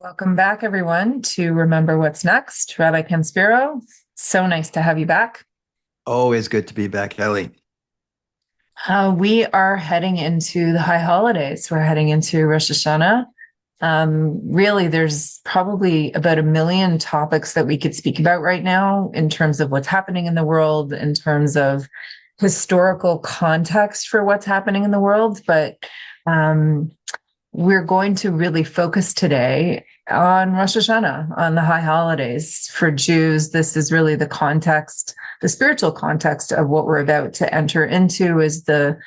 Welcome back, everyone, to Remember What's Next. Rabbi Ken Spiro, so nice to have you back. Always good to be back, Ellie. We are heading into the high holidays. We're heading into Rosh Hashanah. Really, there's probably about a million topics that we could speak about right now in terms of what's happening in the world, in terms of historical context for what's happening in the world. But um, we're going to really focus today on Rosh Hashanah, on the high holidays. For Jews, this is really the context, the spiritual context of what we're about to enter into is the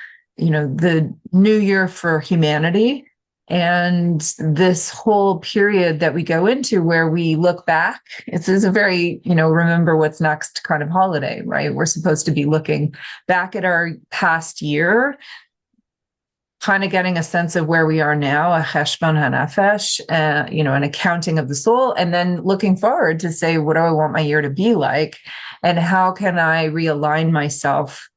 new year for humanity. And this whole period that we go into where we look back, this is a very, remember what's next kind of holiday, right? We're supposed to be looking back at our past year, kind of getting a sense of where we are now, a cheshbon hanefesh, an accounting of the soul, and then looking forward to say, what do I want my year to be like? And how can I realign myself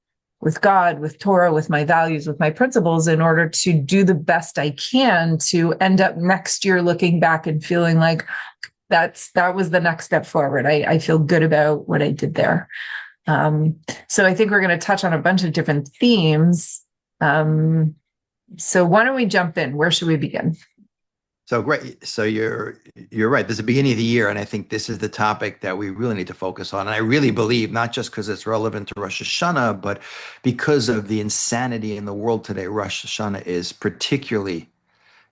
with God, with Torah, with my values, with my principles in order to do the best I can to end up next year looking back and feeling like that was the next step forward. I feel good about what I did there. So I think we're going to touch on a bunch of different themes. So why don't we jump in? Where should we begin? So great. So you're right. This is the beginning of the year, and I think this is the topic that we really need to focus on. And I really believe not just because it's relevant to Rosh Hashanah, but because of the insanity in the world today, Rosh Hashanah is particularly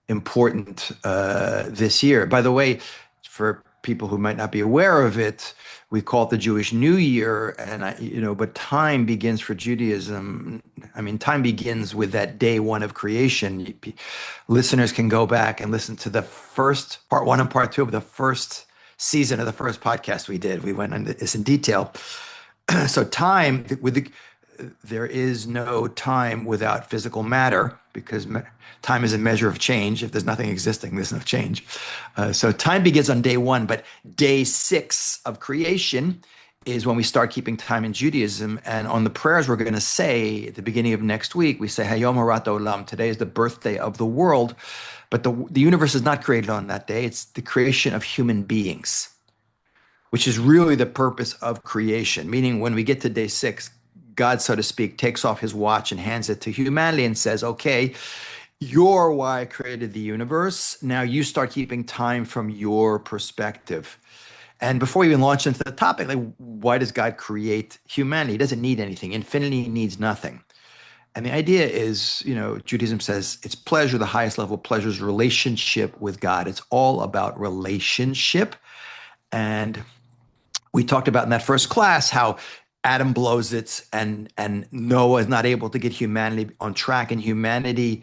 important this year. By the way, for people who might not be aware of it, we call it the Jewish New Year, and but time begins for Judaism. I mean, time begins with that day one of creation. Listeners can go back and listen to the first part one and part two of the first season of the first podcast we did. We went into this in detail. So time with the there is no time without physical matter because time is a measure of change. If there's nothing existing, there's no change. So time begins on day one, but day six of creation is when we start keeping time in Judaism. And on the prayers we're going to say at the beginning of next week, we say Hayom Harat Olam. Today is the birthday of the world, but the universe is not created on that day. It's the creation of human beings, which is really the purpose of creation. Meaning, when we get to day six, God, so to speak, takes off his watch and hands it to humanity and says, okay, you're why I created the universe. Now you start keeping time from your perspective. And before we even launch into the topic, like, why does God create humanity? He doesn't need anything. Infinity needs nothing. And the idea is, Judaism says it's pleasure, the highest level of pleasure is relationship with God. It's all about relationship. And we talked about in that first class how Adam blows it and Noah is not able to get humanity on track, and humanity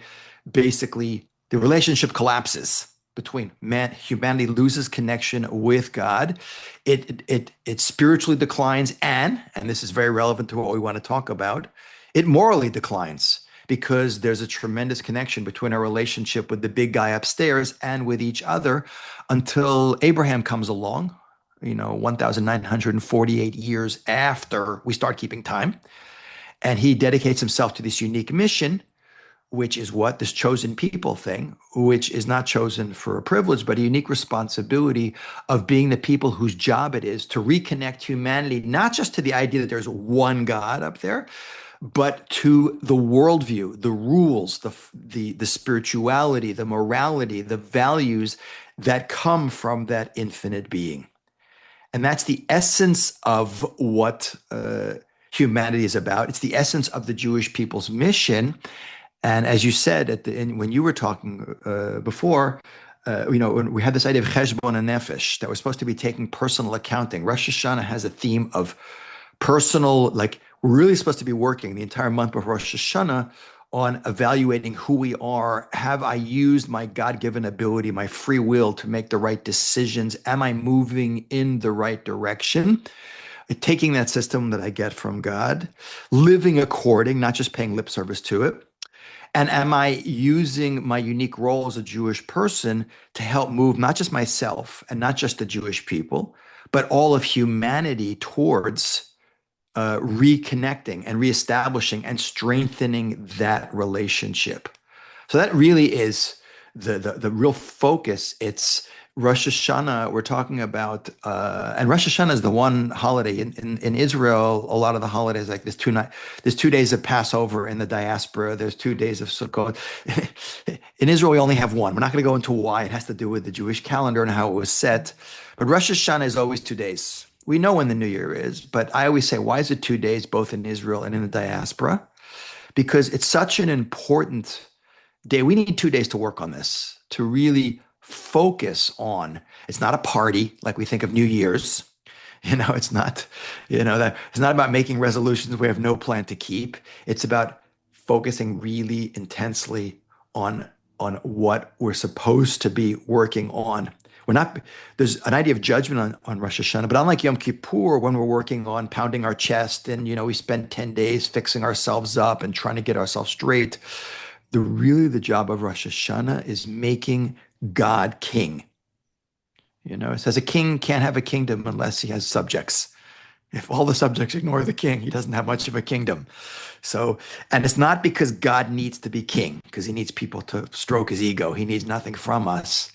basically the relationship collapses between man. Humanity loses connection with God. It spiritually declines, and this is very relevant to what we want to talk about. It morally declines because there's a tremendous connection between our relationship with the big guy upstairs and with each other until Abraham comes along, 1,948 years after we start keeping time. And he dedicates himself to this unique mission, which is what? This chosen people thing, which is not chosen for a privilege, but a unique responsibility of being the people whose job it is to reconnect humanity, not just to the idea that there's one God up there, but to the worldview, the rules, the spirituality, the morality, the values that come from that infinite being. And that's the essence of what humanity is about. It's the essence of the Jewish people's mission. And as you said when you were talking before, when we had this idea of cheshbon and nefesh, that we're supposed to be taking personal accounting. Rosh Hashanah has a theme of personal, like we're really supposed to be working the entire month of Rosh Hashanah on evaluating who we are. Have I used my God-given ability, my free will to make the right decisions? Am I moving in the right direction? Taking that system that I get from God, living according, not just paying lip service to it. And am I using my unique role as a Jewish person to help move not just myself and not just the Jewish people, but all of humanity towards reconnecting and reestablishing and strengthening that relationship? So that really is the real focus. It's Rosh Hashanah, we're talking about, and Rosh Hashanah is the one holiday in Israel. A lot of the holidays, like there's 2 days of Passover in the diaspora. There's 2 days of Sukkot. In Israel, we only have one. We're not going to go into why. It has to do with the Jewish calendar and how it was set. But Rosh Hashanah is always 2 days. We know when the New Year is, but I always say, why is it 2 days, both in Israel and in the diaspora? Because it's such an important day. We need 2 days to work on this, to really focus on. It's not a party like we think of New Year's. It's not, that it's not about making resolutions we have no plan to keep. It's about focusing really intensely on what we're supposed to be working on. We're not, there's an idea of judgment on Rosh Hashanah, but unlike Yom Kippur, when we're working on pounding our chest and, we spend 10 days fixing ourselves up and trying to get ourselves straight, the job of Rosh Hashanah is making God king. It says a king can't have a kingdom unless he has subjects. If all the subjects ignore the king, he doesn't have much of a kingdom. So, and it's not because God needs to be king, because he needs people to stroke his ego. He needs nothing from us.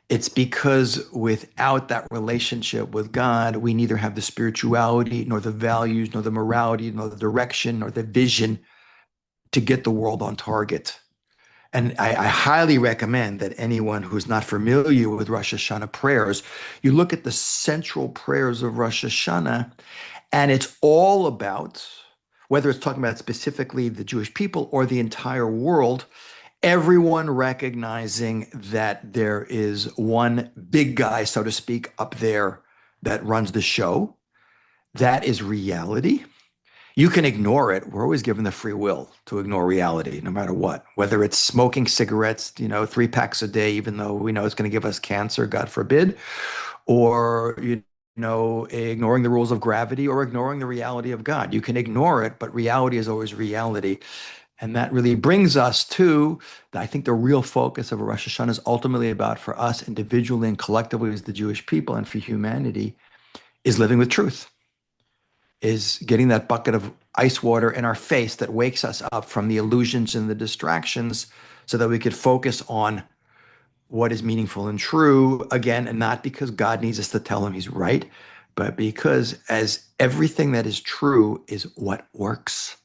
It's because without that relationship with God, we neither have the spirituality, nor the values, nor the morality, nor the direction, nor the vision to get the world on target. And I highly recommend that anyone who's not familiar with Rosh Hashanah prayers, you look at the central prayers of Rosh Hashanah, and it's all about, whether it's talking about specifically the Jewish people or the entire world, everyone recognizing that there is one big guy, so to speak, up there that runs the show. That is reality. You can ignore it. We're always given the free will to ignore reality, no matter what. Whether it's smoking cigarettes, 3 packs a day, even though we know it's going to give us cancer, God forbid, or ignoring the rules of gravity or ignoring the reality of God. You can ignore it, but reality is always reality. And that really brings us to, I think, the real focus of Rosh Hashanah is ultimately about, for us individually and collectively as the Jewish people and for humanity, is living with truth, is getting that bucket of ice water in our face that wakes us up from the illusions and the distractions so that we could focus on what is meaningful and true again, and not because God needs us to tell him he's right, but because as everything that is true is what works.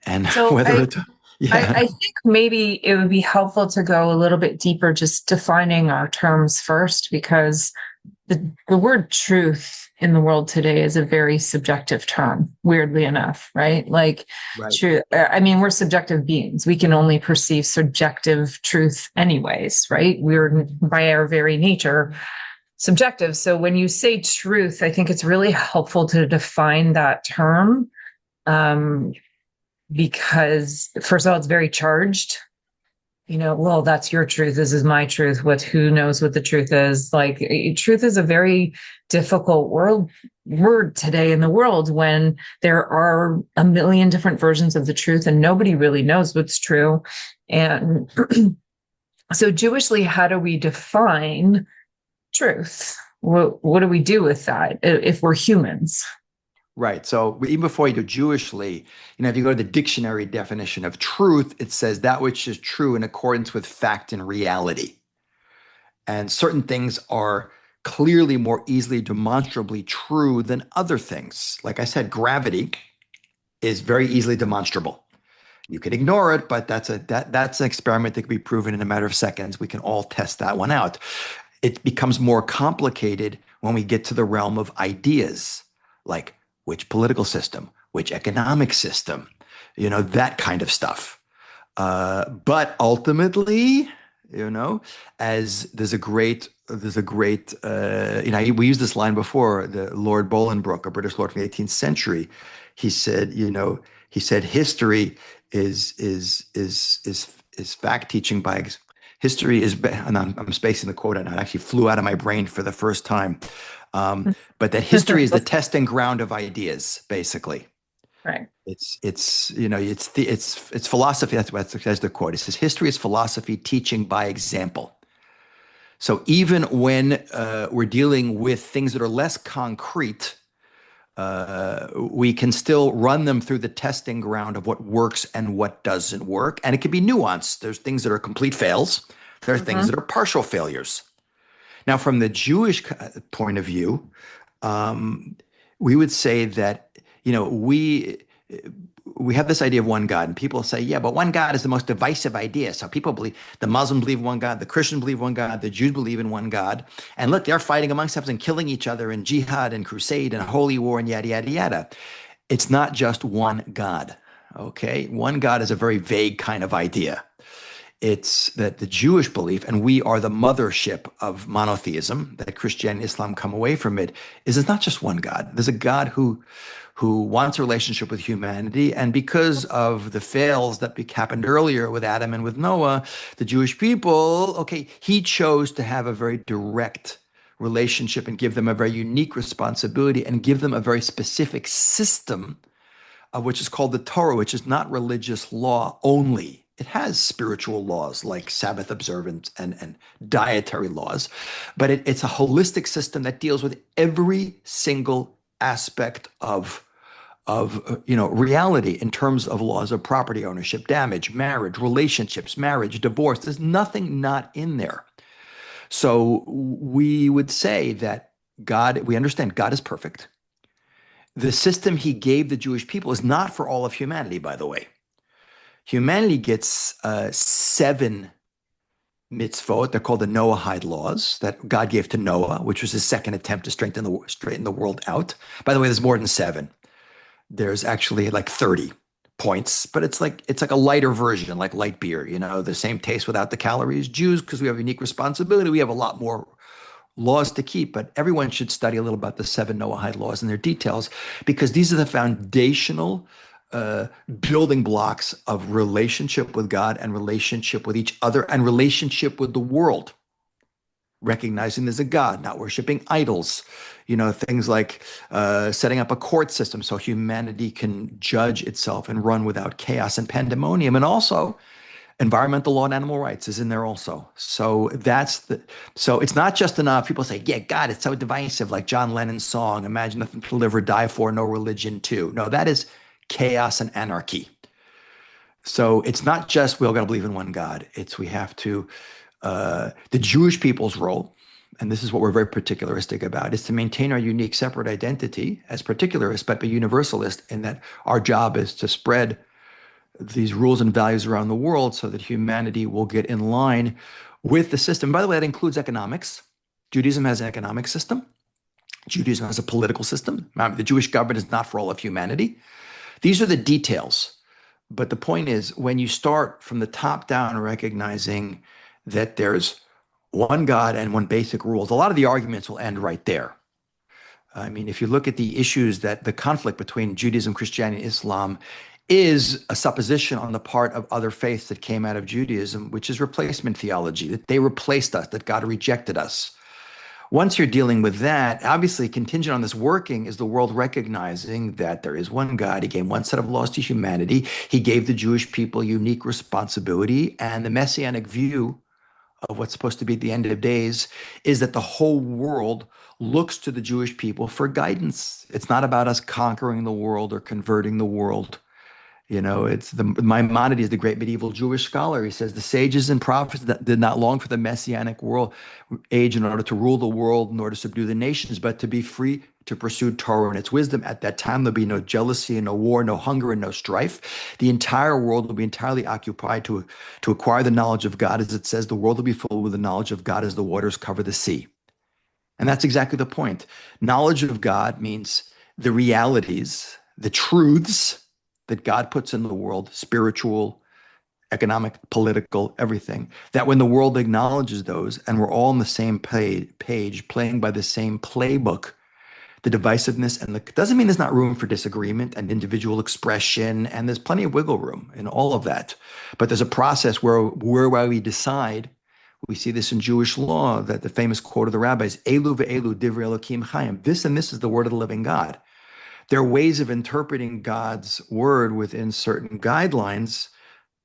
And So whether I, it's, I, yeah, I think maybe it would be helpful to go a little bit deeper, just defining our terms first, because the word truth in the world today is a very subjective term, weirdly enough, right? Like, right. true. I mean, we're subjective beings. We can only perceive subjective truth, anyways, right? We're by our very nature subjective. So when you say truth, I think it's really helpful to define that term, um, because, first of all, it's very charged. Well, that's your truth. This is my truth. Who knows what the truth is? Like, truth is a very difficult word today in the world, when there are a million different versions of the truth and nobody really knows what's true. And so, Jewishly, how do we define truth? What do we do with that if we're humans? Right. So even before you do Jewishly, if you go to the dictionary definition of truth, it says that which is true in accordance with fact and reality. And certain things are clearly more easily demonstrably true than other things. Like I said, gravity is very easily demonstrable. You can ignore it, but that's an experiment that can be proven in a matter of seconds. We can all test that one out. It becomes more complicated when we get to the realm of ideas, like which political system, which economic system, that kind of stuff. But ultimately, as there's a great, we used this line before, the Lord Bolingbroke, a British lord from the 18th century. He said, history is fact teaching by history is, and I'm spacing the quote, and it actually flew out of my brain for the first time. But that history is the testing ground of ideas, basically. Right. It's philosophy. That's the quote. It says history is philosophy teaching by example. So even when we're dealing with things that are less concrete, we can still run them through the testing ground of what works and what doesn't work. And it can be nuanced. There's things that are complete fails. There are things Mhm. that are partial failures. Now, from the Jewish point of view, um, we would say that, you know, we have this idea of one God, and people say, yeah, but one God is the most divisive idea. So people believe the Muslims believe one God, the Christians believe one God, the Jews believe in one God. And look, they're fighting amongst themselves and killing each other in jihad and crusade and holy war and yada, yada, yada. It's not just one God. Okay. One God is a very vague kind of idea. It's that the Jewish belief, and we are the mothership of monotheism, that Christianity and Islam come away from it, is it's not just one God. There's a God who wants a relationship with humanity. And because of the fails that happened earlier with Adam and with Noah, the Jewish people, okay, he chose to have a very direct relationship and give them a very unique responsibility and give them a very specific system, which is called the Torah, which is not religious law only. It has spiritual laws like Sabbath observance and dietary laws, but it's a holistic system that deals with every single aspect of reality in terms of laws of property ownership, damage, marriage, relationships, marriage, divorce. There's nothing not in there. So we would say that we understand God is perfect. The system he gave the Jewish people is not for all of humanity, by the way. Humanity gets seven mitzvot. They're called the Noahide laws that God gave to Noah, which was his second attempt to straighten the world out. By the way, there's more than seven. There's actually like 30 points, but it's like a lighter version, like light beer, the same taste without the calories. Jews, because we have a unique responsibility, we have a lot more laws to keep, but everyone should study a little about the seven Noahide laws and their details, because these are the foundational uh, building blocks of relationship with God and relationship with each other and relationship with the world. Recognizing there's a God, not worshiping idols, things like setting up a court system so humanity can judge itself and run without chaos and pandemonium. And also, environmental law and animal rights is in there also. So it's not just enough. People say, yeah, God, it's so divisive, like John Lennon's song, imagine nothing to live or die for, no religion too. No, that is chaos and anarchy. So it's not just we all got to believe in one God. It's we have to, the Jewish people's role, and this is what we're very particularistic about, is to maintain our unique separate identity as particularists, but be universalist in that our job is to spread these rules and values around the world so that humanity will get in line with the system. By the way, that includes economics. Judaism has an economic system. Judaism has a political system. The Jewish government is not for all of humanity. These are the details. But the point is, when you start from the top down, recognizing that there's one God and one basic rules, a lot of the arguments will end right there. I mean, if you look at the issues that the conflict between Judaism, Christianity, and Islam is a supposition on the part of other faiths that came out of Judaism, which is replacement theology, that they replaced us, that God rejected us. Once you're dealing with that, obviously contingent on this working is the world recognizing that there is one God. He gave one set of laws to humanity. He gave the Jewish people unique responsibility. And the messianic view of what's supposed to be at the end of days is that the whole world looks to the Jewish people for guidance. It's not about us conquering the world or converting the world. It's Maimonides, the great medieval Jewish scholar. He says the sages and prophets that did not long for the messianic world age in order to rule the world, nor to subdue the nations, but to be free to pursue Torah and its wisdom. At that time, there'll be no jealousy and no war, no hunger and no strife. The entire world will be entirely occupied to acquire the knowledge of God. As it says, the world will be filled with the knowledge of God as the waters cover the sea. And that's exactly the point. Knowledge of God means the realities, the truths that God puts in the world, spiritual, economic, political, everything, that when the world acknowledges those and we're all on the same page, playing by the same playbook, the divisiveness doesn't mean there's not room for disagreement and individual expression, and there's plenty of wiggle room in all of that. But there's a process where we decide. We see this in Jewish law, that the famous quote of the rabbis, Elu ve'elu divrei Elokim chayim, this and this is the word of the living God. There are ways of interpreting God's word within certain guidelines,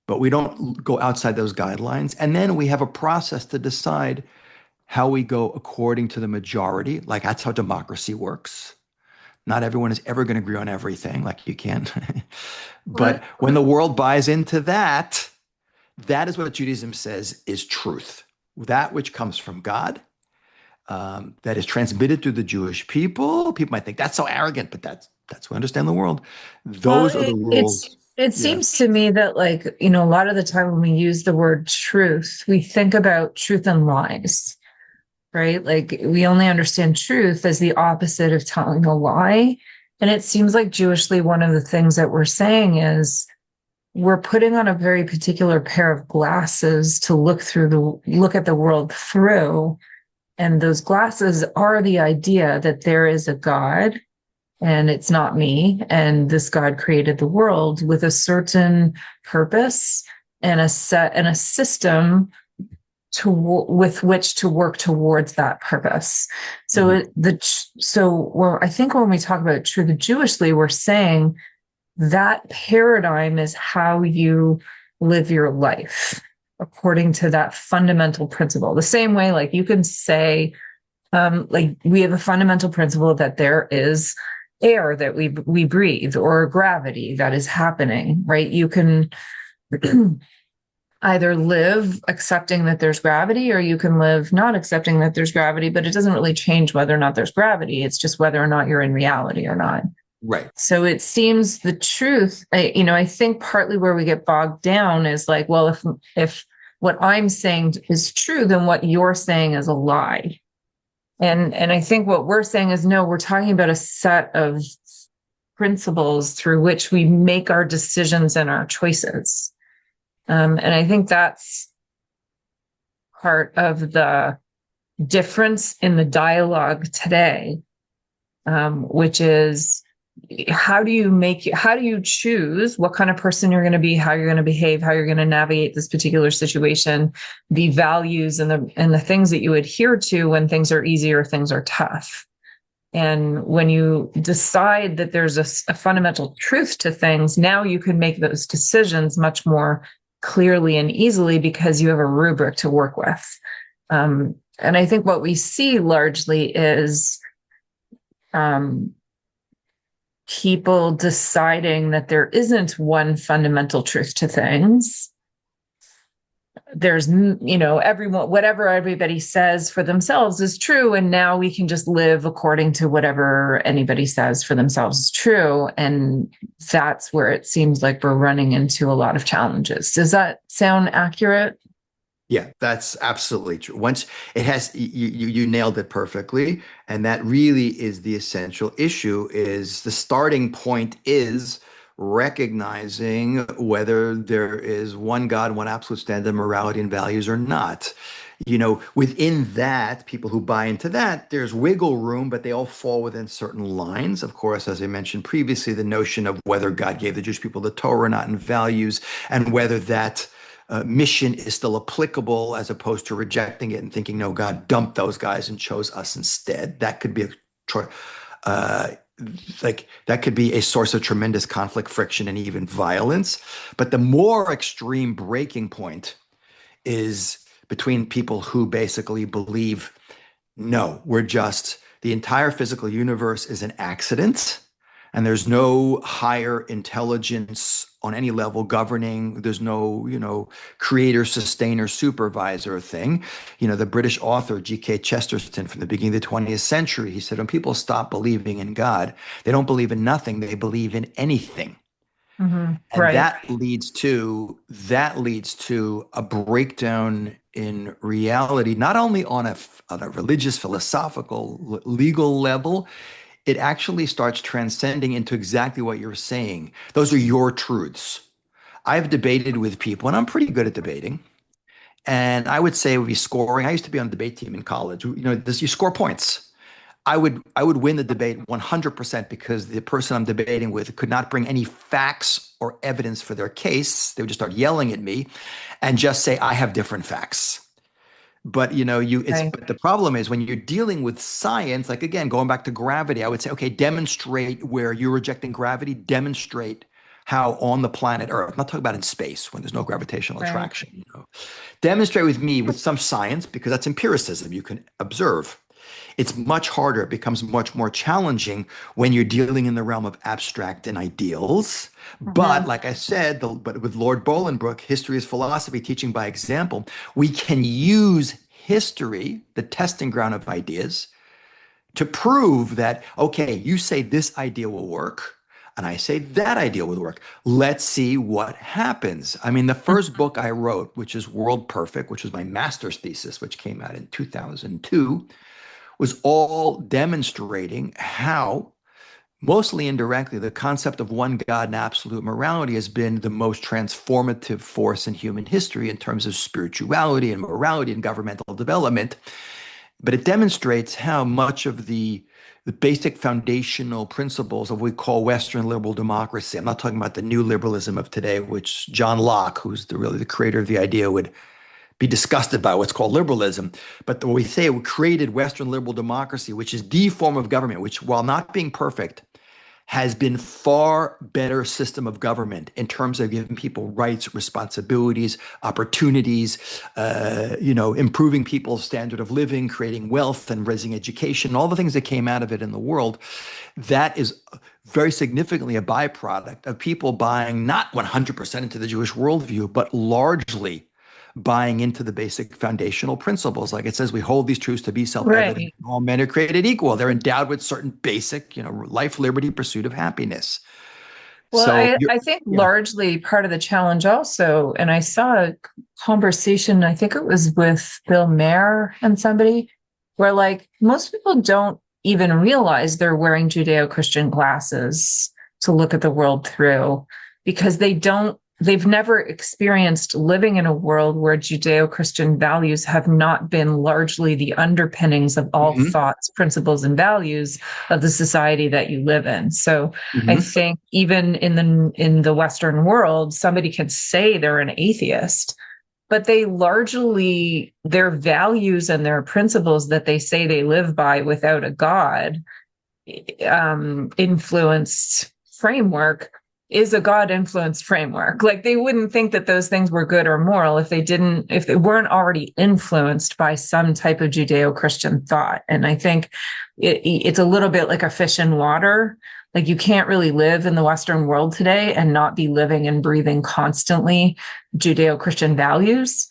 but we don't go outside those guidelines. And then we have a process to decide how we go according to the majority. Like that's how democracy works. Not everyone is ever going to agree on everything, like you can. But when the world buys into that, that is what Judaism says is truth. That which comes from God, that is transmitted through the Jewish people. People might think that's so arrogant, but that's how we understand the world. Well, Those are the rules. it Yeah. seems to me that, like, you know, a lot of the time when we use the word truth, we think about truth and lies, right? Like we only understand truth as the opposite of telling a lie. And it seems like Jewishly, one of the things that we're saying is we're putting on a very particular pair of glasses to look at the world through. And those glasses are the idea that there is a God and it's not me. And this God created the world with a certain purpose and a set and a system with which to work towards that purpose. So Mhm. I think when we talk about true the Jewishly, we're saying that paradigm is how you live your life according to that fundamental principle. The same way, like you can say, like we have a fundamental principle that there is air that we breathe or gravity that is happening, right? You can either live accepting that there's gravity or you can live not accepting that there's gravity, but it doesn't really change whether or not there's gravity. It's just whether or not you're in reality or not. Right. So it seems the truth, I think partly where we get bogged down is like, well, if what I'm saying is true, then what you're saying is a lie. And I think what we're saying is no, we're talking about a set of principles through which we make our decisions and our choices. And I think that's part of the difference in the dialogue today, which is how do you choose what kind of person you're going to be, how you're going to behave, how you're going to navigate this particular situation, the values and the things that you adhere to when things are easy or things are tough. And when you decide that there's a fundamental truth to things, now you can make those decisions much more clearly and easily because you have a rubric to work with. And I think what we see largely is people deciding that there isn't one fundamental truth to things. There's, everyone, whatever everybody says for themselves is true. And now we can just live according to whatever anybody says for themselves is true. And that's where it seems like we're running into a lot of challenges. Does that sound accurate? Yeah, that's absolutely true. Once it has, you nailed it perfectly, and that really is the essential issue. Is the starting point is recognizing whether there is one God, one absolute standard of morality and values or not. Within that, people who buy into that, there's wiggle room, but they all fall within certain lines. Of course, as I mentioned previously, the notion of whether God gave the Jewish people the Torah or not and values, and whether that mission is still applicable as opposed to rejecting it and thinking, no, God dumped those guys and chose us instead. That could be uh, that could be a source of tremendous conflict, friction, and even violence. But the more extreme breaking point is between people who basically believe, no, the entire physical universe is an accident and there's no higher intelligence on any level governing. There's no, creator, sustainer, supervisor thing. The British author G.K. Chesterton from the beginning of the 20th century, he said, when people stop believing in God, they don't believe in nothing, they believe in anything. Mm-hmm. And Right. that leads to a breakdown in reality, not only on a religious, philosophical, legal level. It actually starts transcending into exactly what you're saying. Those are your truths. I've debated with people, and I'm pretty good at debating. And I would say it would be scoring. I used to be on the debate team in college. You score points. I would win the debate 100% because the person I'm debating with could not bring any facts or evidence for their case. They would just start yelling at me and just say I have different facts. But Right. but the problem is when you're dealing with science, like again, going back to gravity, I would say, okay, demonstrate where you're rejecting gravity, demonstrate how on the planet Earth, I'm not talking about in space when there's no gravitational Right. attraction, demonstrate with me with some science because that's empiricism. You can observe. It's much harder. It becomes much more challenging when you're dealing in the realm of abstract and ideals. But Mm-hmm. like I said, but with Lord Bolingbroke, history is philosophy, teaching by example. We can use history, the testing ground of ideas, to prove that, okay, you say this idea will work, and I say that idea will work. Let's see what happens. I mean, the first book I wrote, which is World Perfect, which was my master's thesis, which came out in 2002, was all demonstrating how, mostly indirectly, the concept of one God and absolute morality has been the most transformative force in human history in terms of spirituality and morality and governmental development. But it demonstrates how much of the basic foundational principles of what we call Western liberal democracy. I'm not talking about the new liberalism of today, which John Locke, who's really the creator of the idea, would be disgusted by what's called liberalism. But when we say we created Western liberal democracy, which is the form of government, which, while not being perfect, has been far better system of government in terms of giving people rights, responsibilities, opportunities, improving people's standard of living, creating wealth and raising education, all the things that came out of it in the world. That is very significantly a byproduct of people buying not 100% into the Jewish worldview, but largely buying into the basic foundational principles. Like it says, we hold these truths to be self-evident. Right. All men are created equal. They're endowed with certain basic, life, liberty, pursuit of happiness. Well, So I think yeah. largely part of the challenge also, and I saw a conversation, I think it was with Bill Maher and somebody, where like most people don't even realize they're wearing Judeo-Christian glasses to look at the world through because they've never experienced living in a world where Judeo-Christian values have not been largely the underpinnings of all Mhm, thoughts, principles, and values of the society that you live in. So I mhm, think even in the Western world, somebody can say they're an atheist, but they largely their values and their principles that they say they live by without a God influenced framework is a God influenced framework. Like they wouldn't think that those things were good or moral if they weren't already influenced by some type of Judeo-Christian thought. And I think it's a little bit like a fish in water. Like you can't really live in the Western world today and not be living and breathing constantly Judeo-Christian values.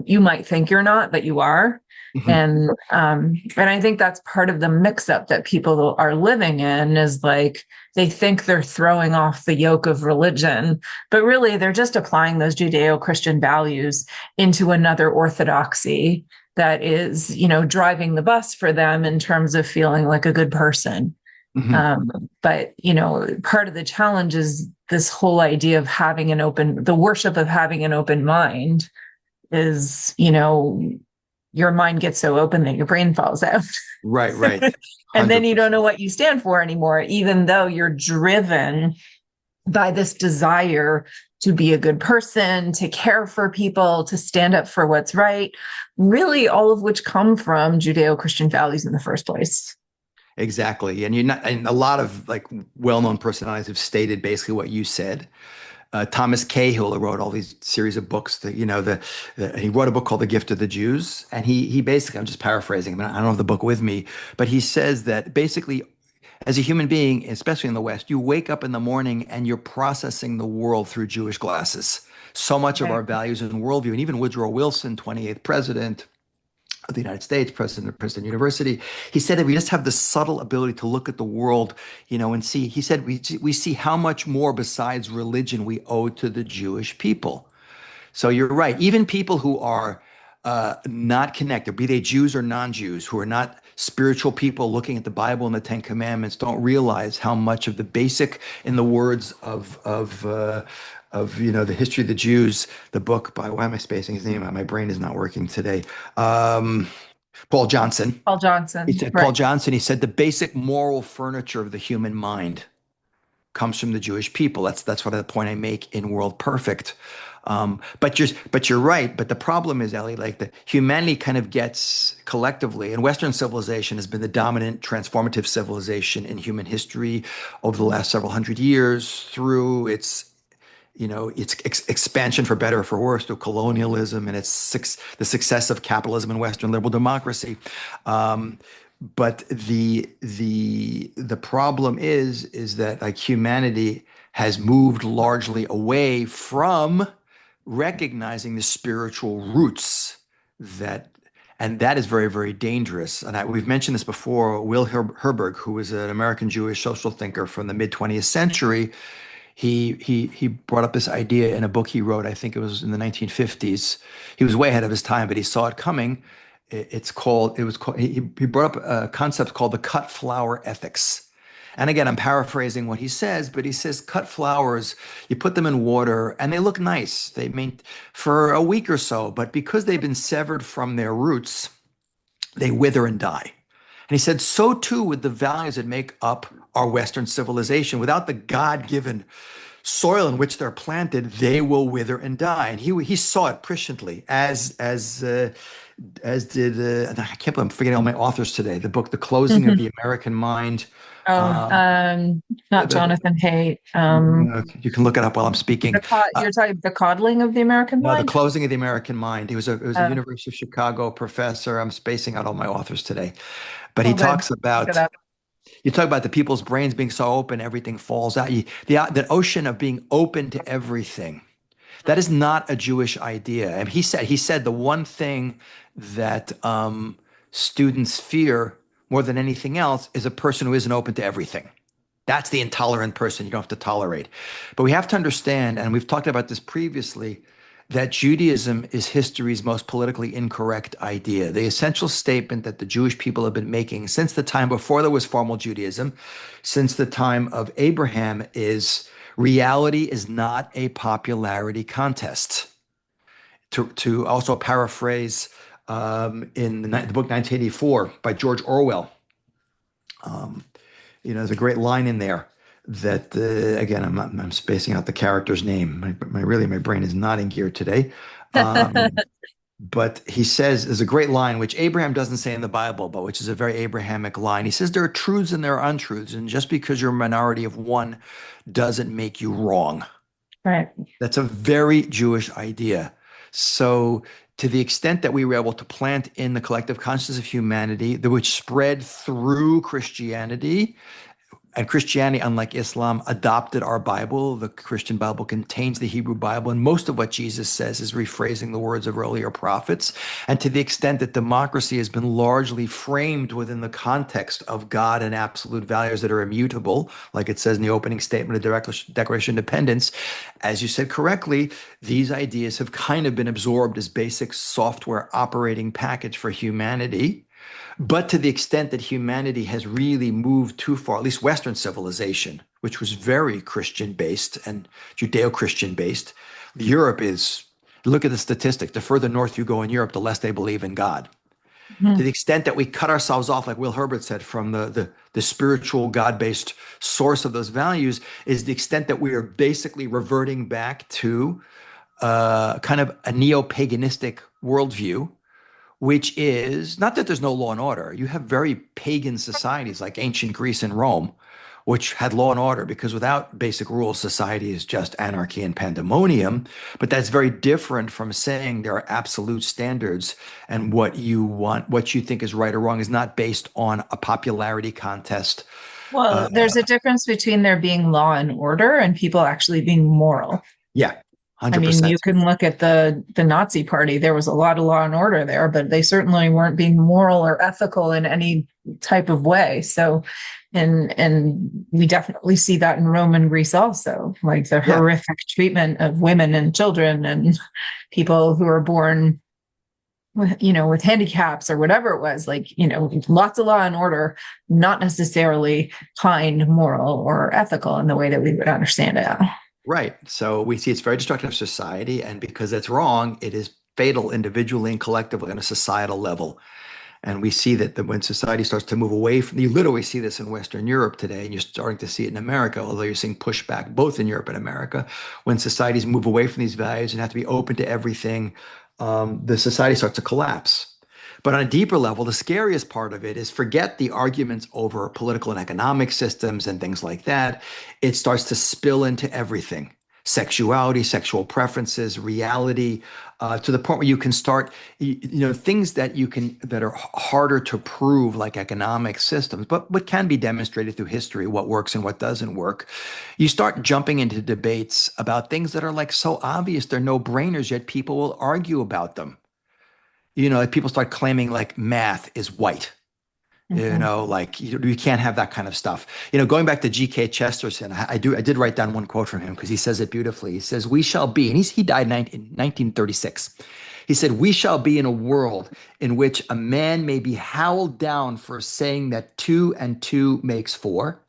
You might think you're not, but you are. mhm. And I think that's part of the mix-up that people are living in is like they think they're throwing off the yoke of religion, but really they're just applying those Judeo-Christian values into another orthodoxy that is, driving the bus for them in terms of feeling like a good person. Mhm. Um, but part of the challenge is this whole idea of the worship of having an open mind is, your mind gets so open that your brain falls out. Right, right. And then you don't 100%. know what you stand for anymore, even though you're driven by this desire to be a good person, to care for people, to stand up for what's right, really all of which come from Judeo-Christian values in the first place. Exactly. And a lot of like well-known personalities have stated basically what you said. Thomas Cahill, who wrote all these series of books, he wrote a book called The Gift of the Jews, and he basically, I'm just paraphrasing him, I don't have the book with me, but he says that basically, as a human being, especially in the West, you wake up in the morning and you're processing the world through Jewish glasses. So much of Right. our values and worldview, and even Woodrow Wilson, 28th president of the United States, president of Princeton University, he said that we just have this subtle ability to look at the world, and see. He said we see how much more besides religion we owe to the Jewish people. So you're right. Even people who are not connected, be they Jews or non-Jews, who are not spiritual people looking at the Bible and the Ten Commandments, don't realize how much of the basic, in the words of the history of the Jews, the book by, why am I spacing his name out? My brain is not working today. Um, Paul Johnson. Paul He Johnson, said, Paul right. Johnson, he said, the basic moral furniture of the human mind comes from the Jewish people. That's what the point I make in World Perfect. But you're right. But the problem is, Ellie, like the humanity kind of gets collectively, and Western civilization has been the dominant transformative civilization in human history over the last several hundred years through its expansion for better or for worse through colonialism and the success of capitalism and Western liberal democracy. Um, but the problem is that like humanity has moved largely away from recognizing the spiritual roots that And that is very, very dangerous. And we've mentioned this before. Will Herberg, who was an American Jewish social thinker from the mid 20th century, he brought up this idea in a book he wrote. I think it was in the 1950s. He was way ahead of his time, but he saw it coming. He brought up a concept called the cut flower ethics. And again, I'm paraphrasing what he says, but he says cut flowers, you put them in water and they look nice. They mean for a week or so, but because they've been severed from their roots, they wither and die. And he said, so too with the values that make up our Western civilization. Without the God-given soil in which they're planted, they will wither and die. And he saw it presciently, as did I can't believe I'm forgetting all my authors today. The book, The Closing of Mhm. the American Mind. Oh, Um, not Jonathan Haidt. you can look it up while I'm speaking. You're talking the coddling of the American No, The mind. Closing of the American Mind. He was a Uh, University of Chicago professor. I'm spacing out all my authors today, but he well, good. talks Look it about up. you talk about the people's brains being so open, everything falls out. The ocean of being open to everything. That is not a Jewish idea. And he said the one thing that students fear more than anything else is a person who isn't open to everything. That's the intolerant person you don't have to tolerate. But we have to understand, and we've talked about this previously, that Judaism is history's most politically incorrect idea. The essential statement that the Jewish people have been making since the time before there was formal Judaism, since the time of Abraham, is reality is not a popularity contest. To also paraphrase in the book 1984 by George Orwell, there's a great line in there that again I'm spacing out the character's name. My brain is not in gear today. Um, but he says there's a great line which Abraham doesn't say in the Bible, but which is a very Abrahamic line. He says there are truths and there are untruths, and just because you're a minority of one doesn't make you wrong. Right. That's a very Jewish idea. So, to the extent that we were able to plant in the collective consciousness of humanity, which spread through Christianity, and Christianity, unlike Islam, adopted our Bible. The Christian Bible contains the Hebrew Bible, and most of what Jesus says is rephrasing the words of earlier prophets. And to the extent that democracy has been largely framed within the context of God and absolute values that are immutable, like it says in the opening statement of the Declaration of Independence, as you said correctly, these ideas have kind of been absorbed as basic software operating package for humanity. But to the extent that humanity has really moved too far, at least Western civilization, which was very Christian based and Judeo Christian based, Europe is, look at the statistic. The further north you go in Europe, the less they believe in God. To Mhm. the extent that we cut ourselves off, like Will Herbert said, from the spiritual God based source of those values, is the extent that we are basically reverting back to kind of a neo paganistic worldview, which is not that there's no law and order. You have very pagan societies like ancient Greece and Rome, which had law and order because without basic rules, society is just anarchy and pandemonium. But that's very different from saying there are absolute standards and what you want, what you think is right or wrong is not based on a popularity contest. Well, Uh, there's a difference between there being law and order and people actually being moral. yeah, I mean, you 100%. can look at the Nazi party. There was a lot of law and order there, but they certainly weren't being moral or ethical in any type of way. So, and we definitely see that in Rome and Greece also, like the Yeah. horrific treatment of women and children and people who are born with, with handicaps or whatever it was. Like, lots of law and order, not necessarily kind, moral, or ethical in the way that we would understand it. Right. So we see it's very destructive to society. And because it's wrong, it is fatal individually and collectively on a societal level. And we see that when society starts to move away from, you literally see this in Western Europe today, and you're starting to see it in America, although you're seeing pushback both in Europe and America. When societies move away from these values and have to be open to everything, the society starts to collapse. But on a deeper level, the scariest part of it is forget the arguments over political and economic systems and things like that. It starts to spill into everything: sexuality, sexual preferences, reality, to the point where you can start, things that are harder to prove, like economic systems, but what can be demonstrated through history, what works and what doesn't work. You start jumping into debates about things that are like so obvious, they're no brainers, yet people will argue about them. like people start claiming like math is white. Mhm. Like you can't have that kind of stuff. Going back to G.K. Chesterton, I did write down one quote from him because he says it beautifully. He says, "We shall be," and he died in 1936. He said, "We shall be in a world in which a man may be howled down for saying that two and two makes four,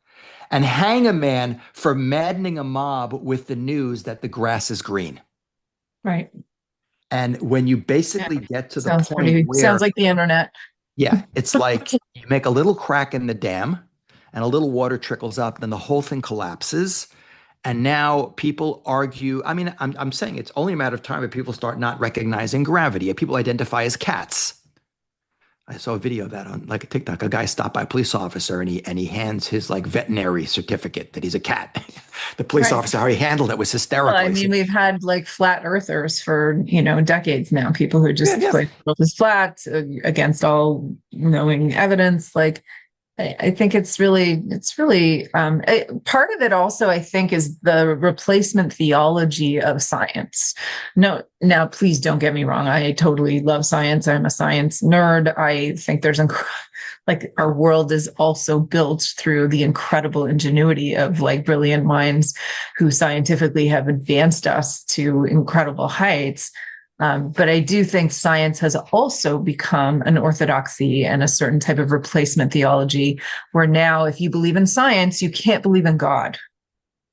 and hang a man for maddening a mob with the news that the grass is green." Right. And when you Yeah. basically get to the Sounds point pretty, where, sounds like the internet. yeah, it's like you make a little crack in the dam and a little water trickles up, then the whole thing collapses. And now people argue. I mean, I'm saying it's only a matter of time if people start not recognizing gravity. People identify as cats. I saw a video of that on like a TikTok. A guy stopped by a police officer and he hands his like veterinary certificate that he's a cat. The police Right. officer, how he handled it was Well, hysterical. I He mean, said, we've had like flat earthers for, decades now, people who "Yeah, just yeah, claim the world is flat against all knowing evidence. Like, I think part of it also, I think, is the replacement theology of science. No, now, please don't get me wrong. I totally love science. I'm a science nerd. I think like our world is also built through the incredible ingenuity of like brilliant minds who scientifically have advanced us to incredible heights. But I do think science has also become an orthodoxy and a certain type of replacement theology where now, if you believe in science, you can't believe in God.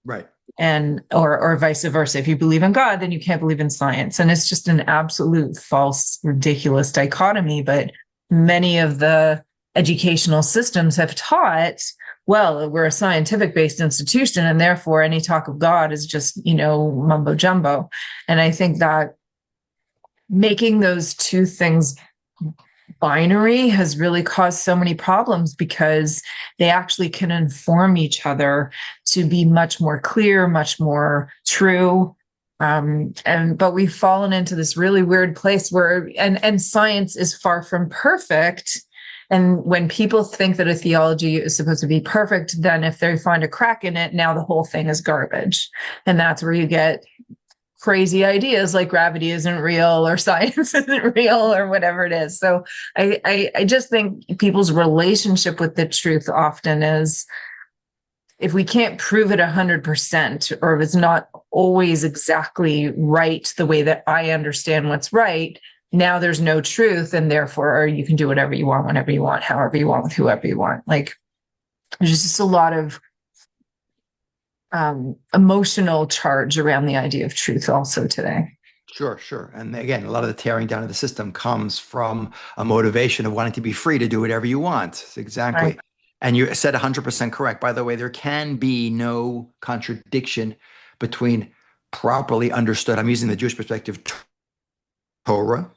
right, And or vice versa. If you believe in God, then you can't believe in science. And it's just an absolute false, ridiculous dichotomy. But many of the educational systems have taught, well, we're a scientific based institution, and therefore any talk of God is just, mumbo jumbo. And I think that making those two things binary has really caused so many problems because they actually can inform each other to be much more clear, much more true. But we've fallen into this really weird place where and science is far from perfect. And when people think that a theology is supposed to be perfect, then if they find a crack in it, now the whole thing is garbage. And that's where you get crazy ideas like gravity isn't real or science isn't real or whatever it is. So I just think people's relationship with the truth often is if we can't prove it 100% or if it's not always exactly right the way that I understand what's right, now there's no truth and therefore you can do whatever you want, whenever you want, however you want, with whoever you want. Like there's just a lot of emotional charge around the idea of truth also today. sure, sure." And again, a lot of the tearing down of the system comes from a motivation of wanting to be free to do whatever you want. Right. Exactly. And you said 100% correct. By the way, there can be no contradiction between properly understood, I'm using the Jewish perspective, Torah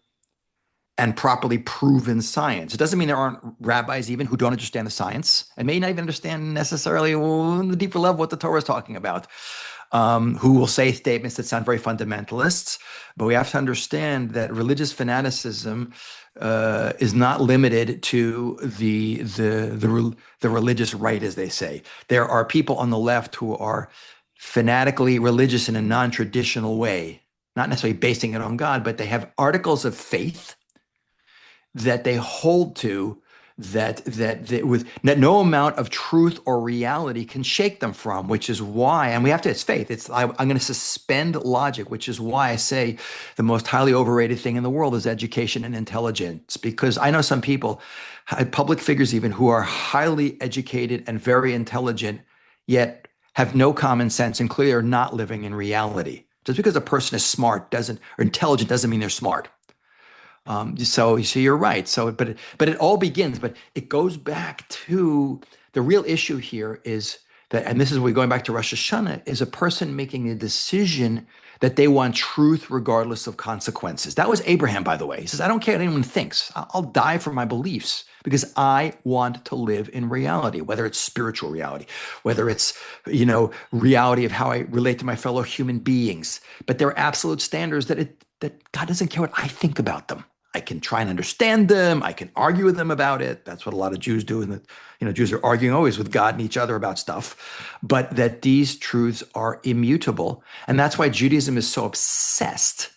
and properly proven science. It doesn't mean there aren't rabbis even who don't understand the science and may not even understand necessarily on the deeper level what the Torah is talking about, who will say statements that sound very fundamentalists. But we have to understand that religious fanaticism is not limited to the religious right, as they say. There are people on the left who are fanatically religious in a non-traditional way, not necessarily basing it on God, but they have articles of faith that they hold to that with that no amount of truth or reality can shake them from, which is why, and we have to, it's faith. I'm going to suspend logic, which is why I say the most highly overrated thing in the world is education and intelligence. Because I know some people, public figures even, who are highly educated and very intelligent, yet have no common sense and clearly are not living in reality. Just because a person is smart doesn't, or intelligent doesn't mean they're smart. So you're right. But it all begins. But it goes back to the real issue here is that, and this is where going back to Rosh Hashanah, is a person making a decision that they want truth regardless of consequences. That was Abraham, by the way. He says, "I don't care what anyone thinks. I'll die for my beliefs because I want to live in reality, whether it's spiritual reality, whether it's reality of how I relate to my fellow human beings. But there are absolute standards that God doesn't care what I think about them." I can try and understand them. I can argue with them about it. That's what a lot of Jews do. And Jews are arguing always with God and each other about stuff. But that these truths are immutable. And that's why Judaism is so obsessed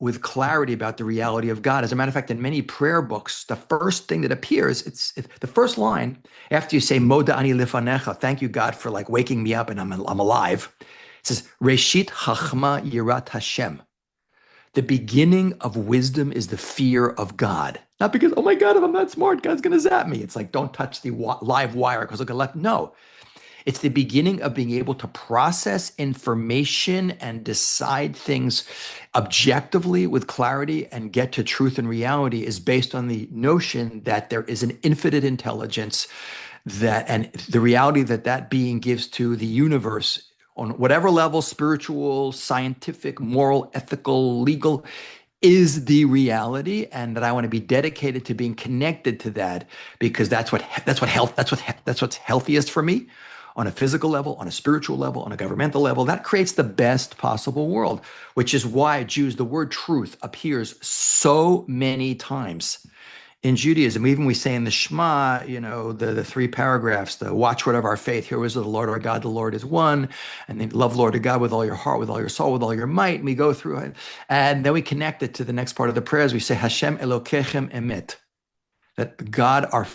with clarity about the reality of God. As a matter of fact, in many prayer books, the first thing that appears, it's the first line after you say Moda ani lifanecha, thank you God for like waking me up and I'm alive. It says Reshit Chachma Yirat Hashem. The beginning of wisdom is the fear of God. Not because, oh my God, if I'm not smart, God's going to zap me. It's like, don't touch the live wire because look at left. No, it's the beginning of being able to process information and decide things objectively with clarity and get to truth and reality is based on the notion that there is an infinite intelligence that, and the reality that that being gives to the universe on whatever level, spiritual, scientific, moral, ethical, legal, is the reality, and that I want to be dedicated to being connected to that because that's what's healthiest for me on a physical level, on a spiritual level, on a governmental level. That creates the best possible world, which is why Jews, the word truth appears so many times in Judaism. Even we say in the Shema, the three paragraphs, the watchword of our faith, here is the Lord our God, the Lord is one, and then love Lord our God with all your heart, with all your soul, with all your might. And we go through it. And then we connect it to the next part of the prayers. We say, Hashem Elokechem Emet. That God, our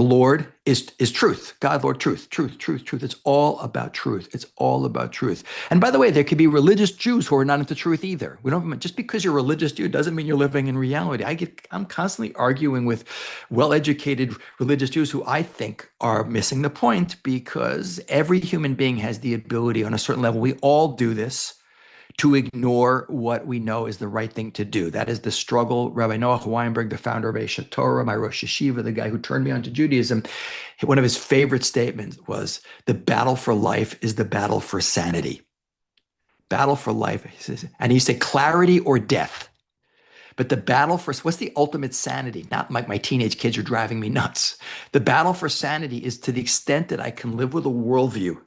Lord is truth. God, Lord, truth, truth, truth, truth. It's all about truth. It's all about truth. And by the way, there could be religious Jews who are not into truth either. We don't just because you're a religious Jew doesn't mean you're living in reality. I'm constantly arguing with well-educated religious Jews who I think are missing the point because every human being has the ability on a certain level. We all do this to ignore what we know is the right thing to do. That is the struggle. Rabbi Noach Weinberg, the founder of Eshet Torah, my Rosh Yeshiva, the guy who turned me on to Judaism, one of his favorite statements was, the battle for life is the battle for sanity. Battle for life. And he said, clarity or death. But the battle for, what's the ultimate sanity? Not like my teenage kids are driving me nuts. The battle for sanity is to the extent that I can live with a worldview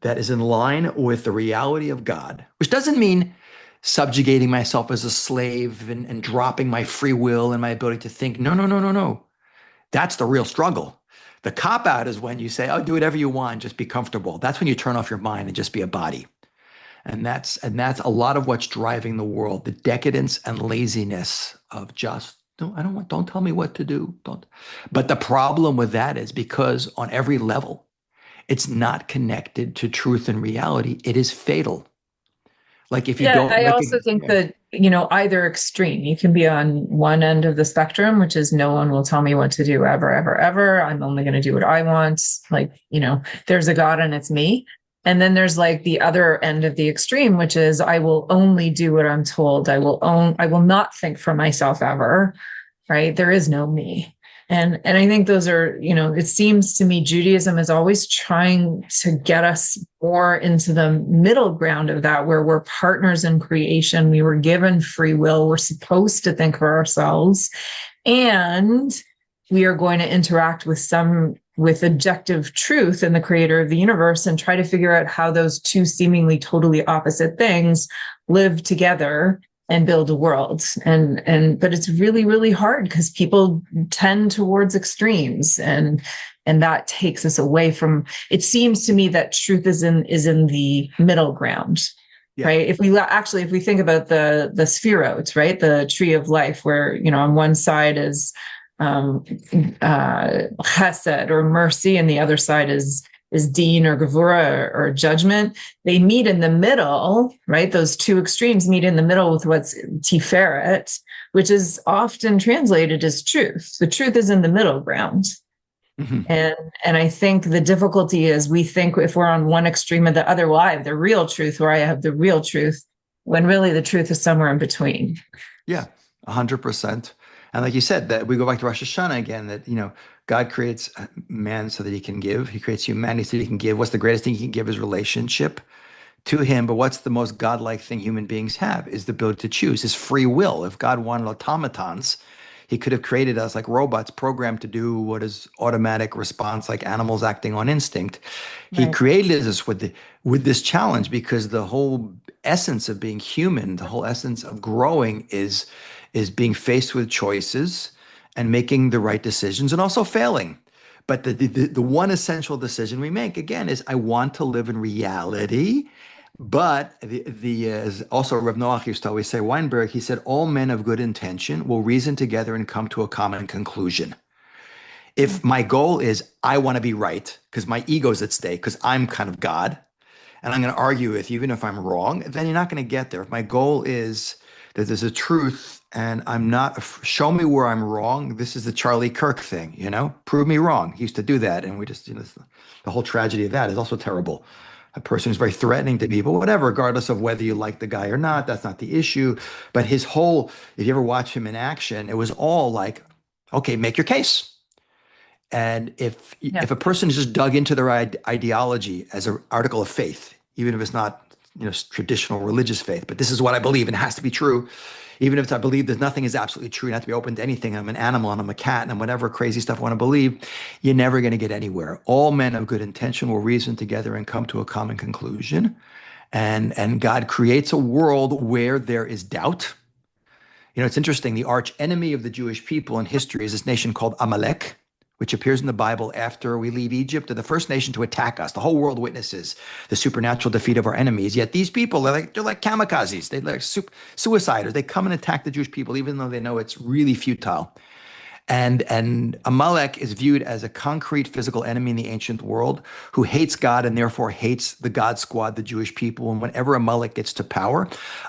that is in line with the reality of God, which doesn't mean subjugating myself as a slave and dropping my free will and my ability to think. No, no, no, no, no. That's the real struggle. The cop out is when you say, oh, do whatever you want, just be comfortable. That's when you turn off your mind and just be a body. And that's a lot of what's driving the world, the decadence and laziness of just, don't tell me what to do. Don't. But the problem with that is because on every level, it's not connected to truth and reality. It is fatal. Like if you Yeah, don't I also recognize, think yeah, that, either extreme. You can be on one end of the spectrum, which is no one will tell me what to do ever, ever, ever. I'm only going to do what I want. Like, there's a God and it's me. And then there's like the other end of the extreme, which is I will only do what I'm told. I will not think for myself ever, right? There is no me. And I think those are, it seems to me Judaism is always trying to get us more into the middle ground of that, where we're partners in creation. We were given free will. We're supposed to think for ourselves. And we are going to interact with objective truth and the creator of the universe and try to figure out how those two seemingly totally opposite things live together and build a world. But it's really, really hard because people tend towards extremes and that takes us away from, it seems to me that truth is in the middle ground. yeah. Right. If we think about the spheroids, right, the tree of life, where, on one side is chesed or mercy, and the other side is Deen or Gevura or judgment. They meet in the middle, right? Those two extremes meet in the middle with what's Tiferet, which is often translated as truth. The truth is in the middle ground. Mm-hmm. And I think the difficulty is we think if we're on one extreme or the other, well, I have the real truth, or I have the real truth, when really the truth is somewhere in between. Yeah, 100%. And like you said, that we go back to Rosh Hashanah again, that, God creates man so that he can give. He creates humanity so that he can give. What's the greatest thing he can give is relationship to him. But what's the most godlike thing human beings have is the ability to choose, is free will. If God wanted automatons, he could have created us like robots programmed to do what is automatic response, like animals acting on instinct. He Right. created us with this challenge because the whole essence of being human, the whole essence of growing is being faced with choices and making the right decisions and also failing. But the one essential decision we make, again, is I want to live in reality. But also Rav Noach used to always say, Weinberg, he said, all men of good intention will reason together and come to a common conclusion. If my goal is I want to be right because my ego's at stake, because I'm kind of God, and I'm going to argue with you, even if I'm wrong, then you're not going to get there. If my goal is that there's a truth and I'm not, show me where I'm wrong. This is the Charlie Kirk thing, prove me wrong. He used to do that. And we just, the whole tragedy of that is also terrible. A person who's very threatening to people, whatever, regardless of whether you like the guy or not, that's not the issue. But his whole, if you ever watch him in action, it was all like, okay, make your case. And Yeah. if a person is just dug into their ideology as an article of faith, even if it's not traditional religious faith, but this is what I believe and it has to be true. Even if I believe that nothing is absolutely true, you have to be open to anything. I'm an animal and I'm a cat and I'm whatever crazy stuff I want to believe. You're never going to get anywhere. All men of good intention will reason together and come to a common conclusion. And God creates a world where there is doubt. It's interesting. The arch enemy of the Jewish people in history is this nation called Amalek, which appears in the Bible after we leave Egypt. They're the first nation to attack us. The whole world witnesses the supernatural defeat of our enemies. Yet these people, they're like kamikazes. They're like suiciders. They come and attack the Jewish people, even though they know it's really futile. And Amalek is viewed as a concrete physical enemy in the ancient world who hates God and therefore hates the God squad, the Jewish people. And whenever Amalek gets to power,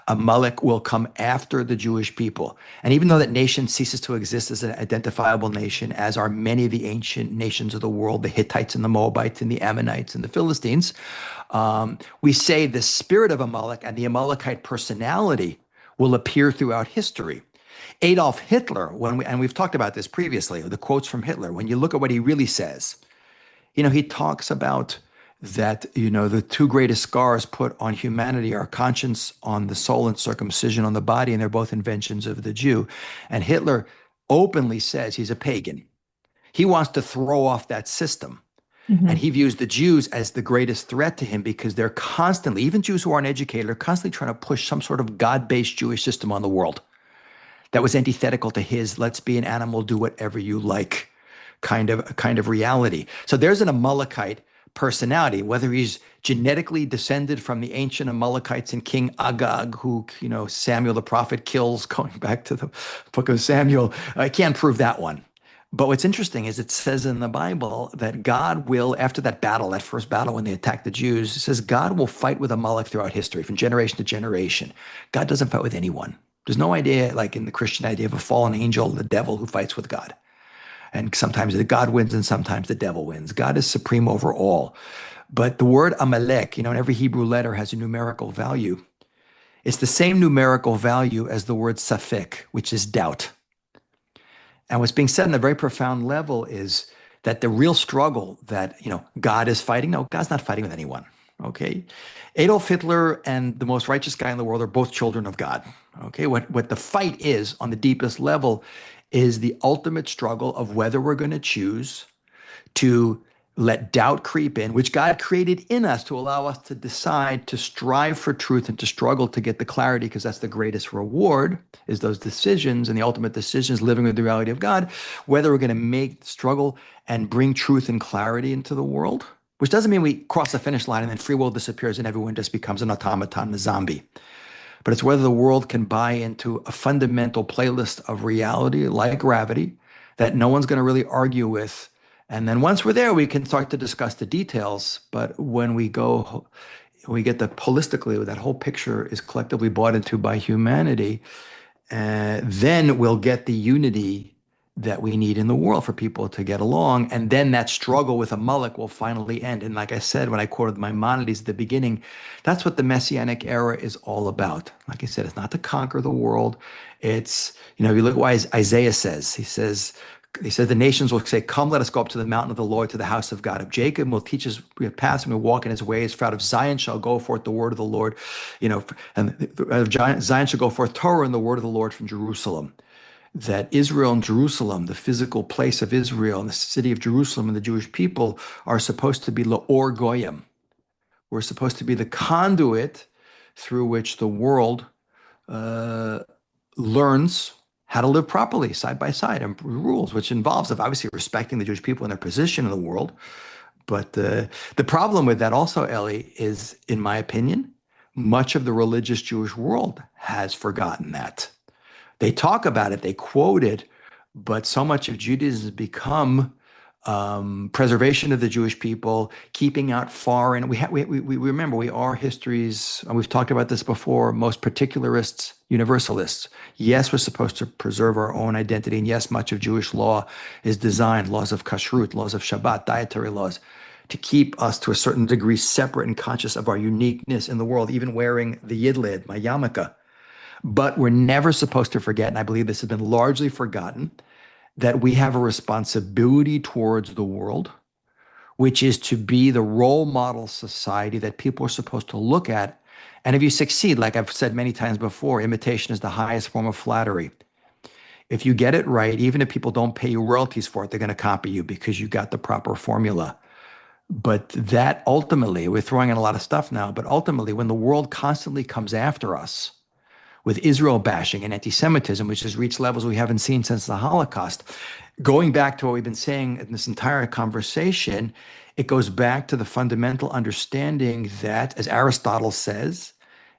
Amalek will come after the Jewish people. And even though that nation ceases to exist as an identifiable nation, as are many of the ancient nations of the world, the Hittites and the Moabites and the Ammonites and the Philistines, we say the spirit of Amalek and the Amalekite personality will appear throughout history. Adolf Hitler, and we've talked about this previously, the quotes from Hitler, when you look at what he really says, he talks about that, the two greatest scars put on humanity are conscience on the soul and circumcision on the body, and they're both inventions of the Jew. And Hitler openly says he's a pagan. He wants to throw off that system. And Mhm. he views the Jews as the greatest threat to him because they're constantly, even Jews who aren't educated, are constantly trying to push some sort of God-based Jewish system on the world that was antithetical to his let's be an animal, do whatever you like kind of reality. So there's an Amalekite personality, whether he's genetically descended from the ancient Amalekites and King Agag, who Samuel the prophet kills, going back to the book of Samuel. I can't prove that one. But what's interesting is it says in the Bible that God will, after that battle, that first battle when they attacked the Jews, it says God will fight with Amalek throughout history, from generation to generation. God doesn't fight with anyone. There's no idea, like in the Christian idea, of a fallen angel, the devil, who fights with God. And sometimes the God wins and sometimes the devil wins. God is supreme over all. But the word Amalek, in every Hebrew letter has a numerical value. It's the same numerical value as the word Safek, which is doubt. And what's being said on a very profound level is that the real struggle that, God is fighting, no, God's not fighting with anyone. Okay. Adolf Hitler and the most righteous guy in the world are both children of God. Okay. What the fight is on the deepest level is the ultimate struggle of whether we're going to choose to let doubt creep in, which God created in us to allow us to decide to strive for truth and to struggle to get the clarity, because that's the greatest reward, is those decisions, and the ultimate decision is living with the reality of God, whether we're going to make struggle and bring truth and clarity into the world, which doesn't mean we cross the finish line and then free will disappears and everyone just becomes an automaton, a zombie. But it's whether the world can buy into a fundamental playlist of reality like gravity that no one's going to really argue with. And then once we're there, we can start to discuss the details. But when we get the holistically, that whole picture is collectively bought into by humanity, then we'll get the unity that we need in the world for people to get along. And then that struggle with Amalek will finally end. And like I said, when I quoted Maimonides at the beginning, that's what the Messianic era is all about. Like I said, it's not to conquer the world. It's, you look at what Isaiah says. He says, the nations will say, come, let us go up to the mountain of the Lord, to the house of God. Of Jacob will teach his paths and will walk in his ways. For out of Zion shall go forth the word of the Lord. And out of Zion shall go forth Torah and the word of the Lord from Jerusalem. That Israel and Jerusalem, the physical place of Israel and the city of Jerusalem and the Jewish people, are supposed to be La'or Goyim. We're supposed to be the conduit through which the world uh, learns how to live properly side by side and rules, which involves obviously respecting the Jewish people and their position in the world. But the problem with that also, Ellie, is, in my opinion, much of the religious Jewish world has forgotten that. They talk about it, they quote it, but so much of Judaism has become preservation of the Jewish people, keeping out foreign. We remember we are history's, and we've talked about this before, most particularists, universalists. Yes, we're supposed to preserve our own identity, and yes, much of Jewish law is designed, laws of kashrut, laws of Shabbat, dietary laws, to keep us to a certain degree separate and conscious of our uniqueness in the world, even wearing the yidlid, my yarmulke. But we're never supposed to forget, and I believe this has been largely forgotten, that we have a responsibility towards the world, which is to be the role model society that people are supposed to look at. And if you succeed, like I've said many times before, imitation is the highest form of flattery. If you get it right, even if people don't pay you royalties for it, they're going to copy you because you got the proper formula. But that ultimately, we're throwing in a lot of stuff now, but ultimately, when the world constantly comes after us, with Israel bashing and anti-Semitism, which has reached levels we haven't seen since the Holocaust. Going back to what we've been saying in this entire conversation, it goes back to the fundamental understanding that, as Aristotle says,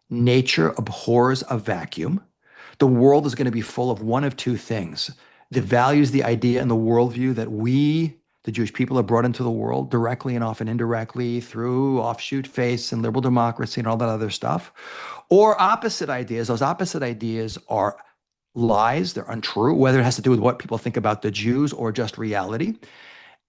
nature abhors a vacuum. The world is going to be full of one of two things: the values, the idea, and the worldview that we, the Jewish people, have brought into the world directly and often indirectly through offshoot faiths and liberal democracy and all that other stuff, or opposite ideas. Those opposite ideas are lies, they're untrue, whether it has to do with what people think about the Jews or just reality.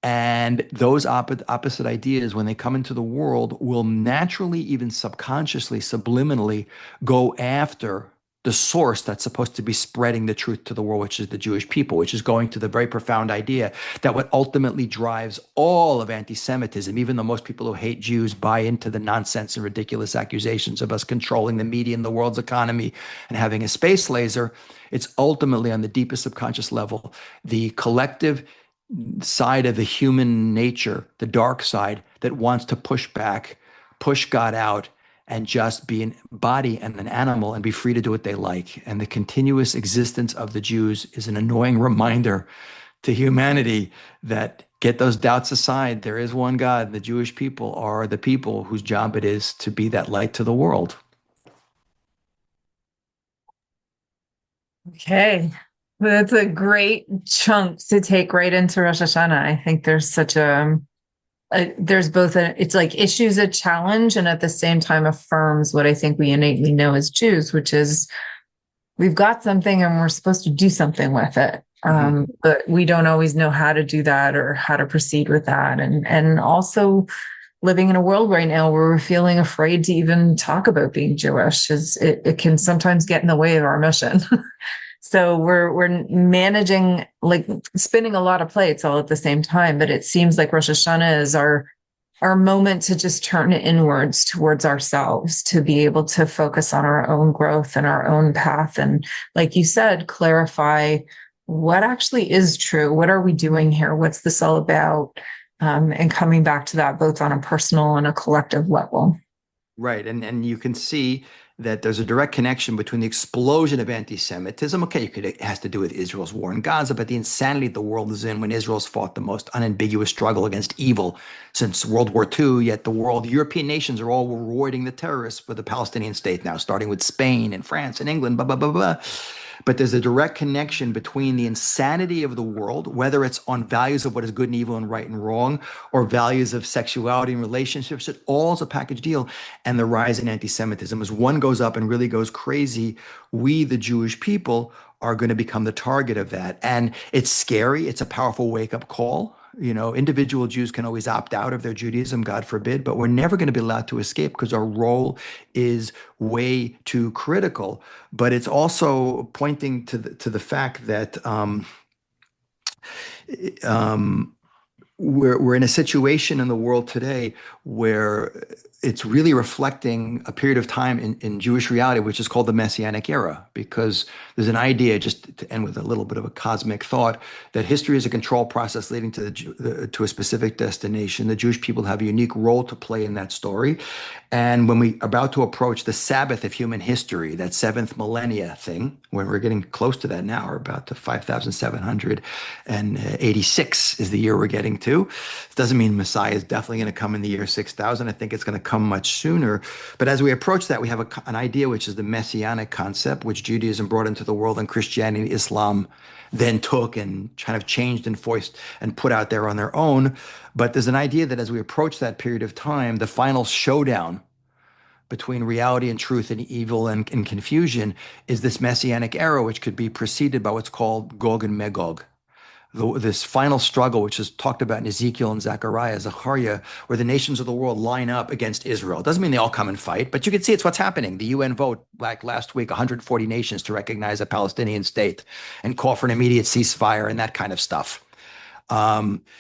And those opposite ideas, when they come into the world, will naturally, even subconsciously, subliminally go after the source that's supposed to be spreading the truth to the world, which is the Jewish people, which is going to the very profound idea that what ultimately drives all of anti-Semitism, even though most people who hate Jews buy into the nonsense and ridiculous accusations of us controlling the media and the world's economy and having a space laser, it's ultimately on the deepest subconscious level, the collective side of the human nature, the dark side that wants to push back, push God out, and just be a body and an animal and be free to do what they like. And the continuous existence of the Jews is an annoying reminder to humanity that get those doubts aside. There is one God. The Jewish people are the people whose job it is to be that light to the world. Okay. That's a great chunk to take right into Rosh Hashanah. I think there's such there's both it's like issues a challenge and at the same time affirms what I think we innately know as Jews, which is we've got something and we're supposed to do something with it. Mm-hmm. But we don't always know how to do that or how to proceed with that. And also living in a world right now where we're feeling afraid to even talk about being Jewish is it can sometimes get in the way of our mission. So we're managing, like spinning a lot of plates all at the same time, but it seems like Rosh Hashanah is our moment to just turn inwards towards ourselves, to be able to focus on our own growth and our own path. And like you said, clarify what actually is true. What are we doing here? What's this all about? And coming back to that both on a personal and a collective level. Right. And you can see that there's a direct connection between the explosion of anti-Semitism. Okay, it has to do with Israel's war in Gaza, but the insanity the world is in when Israel's fought the most unambiguous struggle against evil since World War II, yet the world, European nations are all rewarding the terrorists for the Palestinian state now, starting with Spain and France and England, blah, blah, blah, blah. But there's a direct connection between the insanity of the world, whether it's on values of what is good and evil and right and wrong, or values of sexuality and relationships. It all is a package deal. And the rise in anti-Semitism, as one goes up and really goes crazy, we, the Jewish people, are going to become the target of that. And it's scary. It's a powerful wake-up call. You know, individual Jews can always opt out of their Judaism, God forbid, but we're never going to be allowed to escape because our role is way too critical. But it's also pointing to the fact that um, we're in a situation in the world today where it's really reflecting a period of time in Jewish reality, which is called the Messianic era, because there's an idea, just to end with a little bit of a cosmic thought, that history is a control process leading to a specific destination. The Jewish people have a unique role to play in that story. And when we are about to approach the Sabbath of human history, that seventh millennia thing, when we're getting close to that now, we're about to 5,786 is the year we're getting to too. It doesn't mean Messiah is definitely going to come in the year 6000. I think it's going to come much sooner. But as we approach that, we have an idea, which is the messianic concept, which Judaism brought into the world and Christianity, Islam then took and kind of changed and voiced and put out there on their own. But there's an idea that as we approach that period of time, the final showdown between reality and truth and evil and confusion is this messianic era, which could be preceded by what's called Gog and Magog. This final struggle, which is talked about in Ezekiel and Zechariah, where the nations of the world line up against Israel. It doesn't mean they all come and fight, but you can see it's what's happening. The UN vote, like last week, 140 nations to recognize a Palestinian state and call for an immediate ceasefire and that kind of stuff.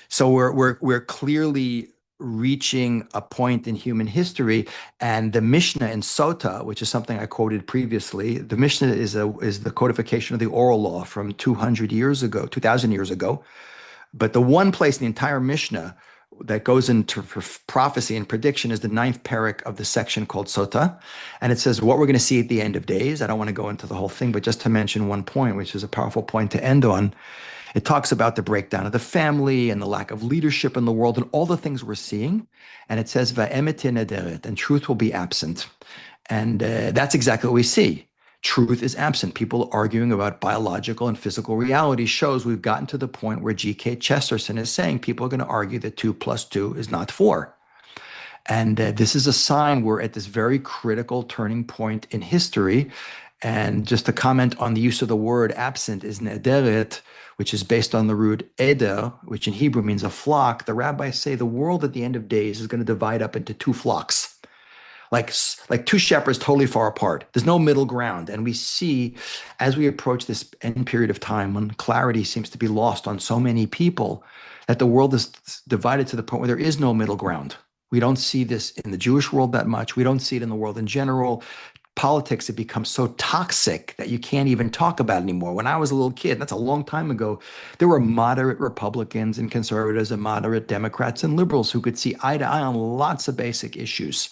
So we're clearly reaching a point in human history, and the Mishnah in Sota, which is something I quoted previously, the Mishnah is the codification of the oral law from 200 years ago, 2,000 years ago. But the one place in the entire Mishnah that goes into prophecy and prediction is the ninth parak of the section called Sota. And it says what we're going to see at the end of days. I don't want to go into the whole thing, but just to mention one point, which is a powerful point to end on. It talks about the breakdown of the family and the lack of leadership in the world and all the things we're seeing. And it says, "Va'emet nederet," and truth will be absent. And that's exactly what we see. Truth is absent. People arguing about biological and physical reality shows we've gotten to the point where G.K. Chesterton is saying people are going to argue that 2 plus 2 is not 4. And this is a sign we're at this very critical turning point in history. And just to comment on the use of the word absent is nederet, which is based on the root eder, which in Hebrew means a flock. The rabbis say the world at the end of days is going to divide up into 2 flocks, like 2 shepherds totally far apart. There's no middle ground. And we see as we approach this end period of time when clarity seems to be lost on so many people, that the world is divided to the point where there is no middle ground. We don't see this in the Jewish world that much. We don't see it in the world in general. Politics have become so toxic that you can't even talk about it anymore. When I was a little kid, that's a long time ago, there were moderate Republicans and conservatives and moderate Democrats and liberals who could see eye to eye on lots of basic issues.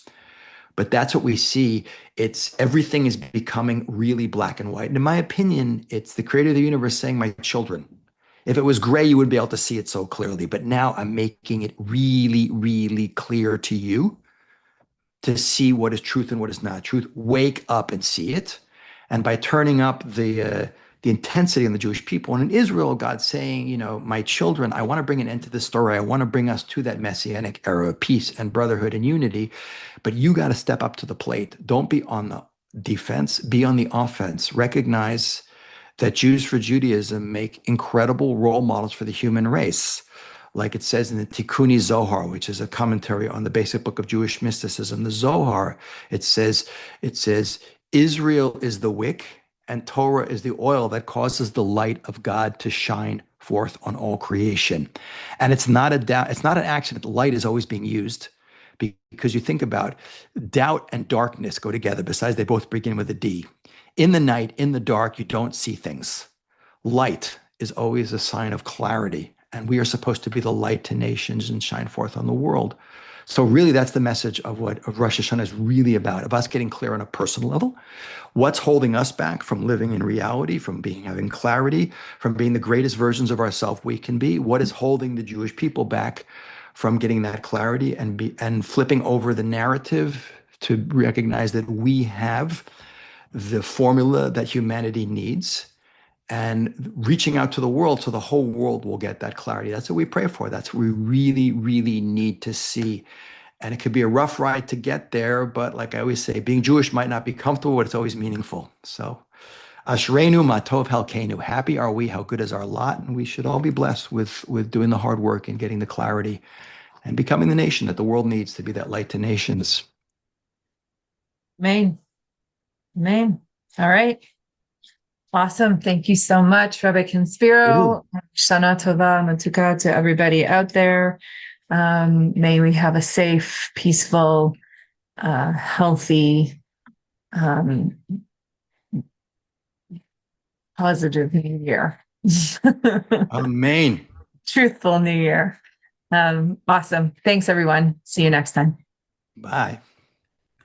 But that's what we see. It's everything is becoming really black and white. And in my opinion, it's the creator of the universe saying, my children, if it was gray, you would be able to see it so clearly. But now I'm making it really, really clear to you to see what is truth and what is not truth. Wake up and see it. And by turning up the intensity in the Jewish people, and in Israel, God's saying, my children, I want to bring an end to this story. I want to bring us to that messianic era of peace and brotherhood and unity. But you got to step up to the plate. Don't be on the defense, be on the offense. Recognize that Jews for Judaism make incredible role models for the human race. Like it says in the Tikkuni Zohar, which is a commentary on the basic book of Jewish mysticism, the Zohar, it says, Israel is the wick and Torah is the oil that causes the light of God to shine forth on all creation. And it's not an accident. The light is always being used because you think about doubt and darkness go together. Besides, they both begin with a D. In the night, in the dark, you don't see things. Light is always a sign of clarity. And we are supposed to be the light to nations and shine forth on the world. So really, that's the message of what Rosh Hashanah is really about, of us getting clear on a personal level. What's holding us back from living in reality, from having clarity, from being the greatest versions of ourselves we can be? What is holding the Jewish people back from getting that clarity and flipping over the narrative to recognize that we have the formula that humanity needs, and reaching out to the world so the whole world will get that clarity. That's what we pray for. That's what we really, really need to see. And it could be a rough ride to get there, but like I always say, being Jewish might not be comfortable, but it's always meaningful. So, Ashreinu Matov Helkenu. Happy are we, how good is our lot, and we should all be blessed with doing the hard work and getting the clarity and becoming the nation that the world needs to be that light to nations. Amen. Amen. All right. Awesome. Thank you so much, Rabbi Conspiro. Shana Tova Matuka to everybody out there. May we have a safe, peaceful, healthy, positive new year. Amen. Truthful new year. Awesome. Thanks, everyone. See you next time. Bye.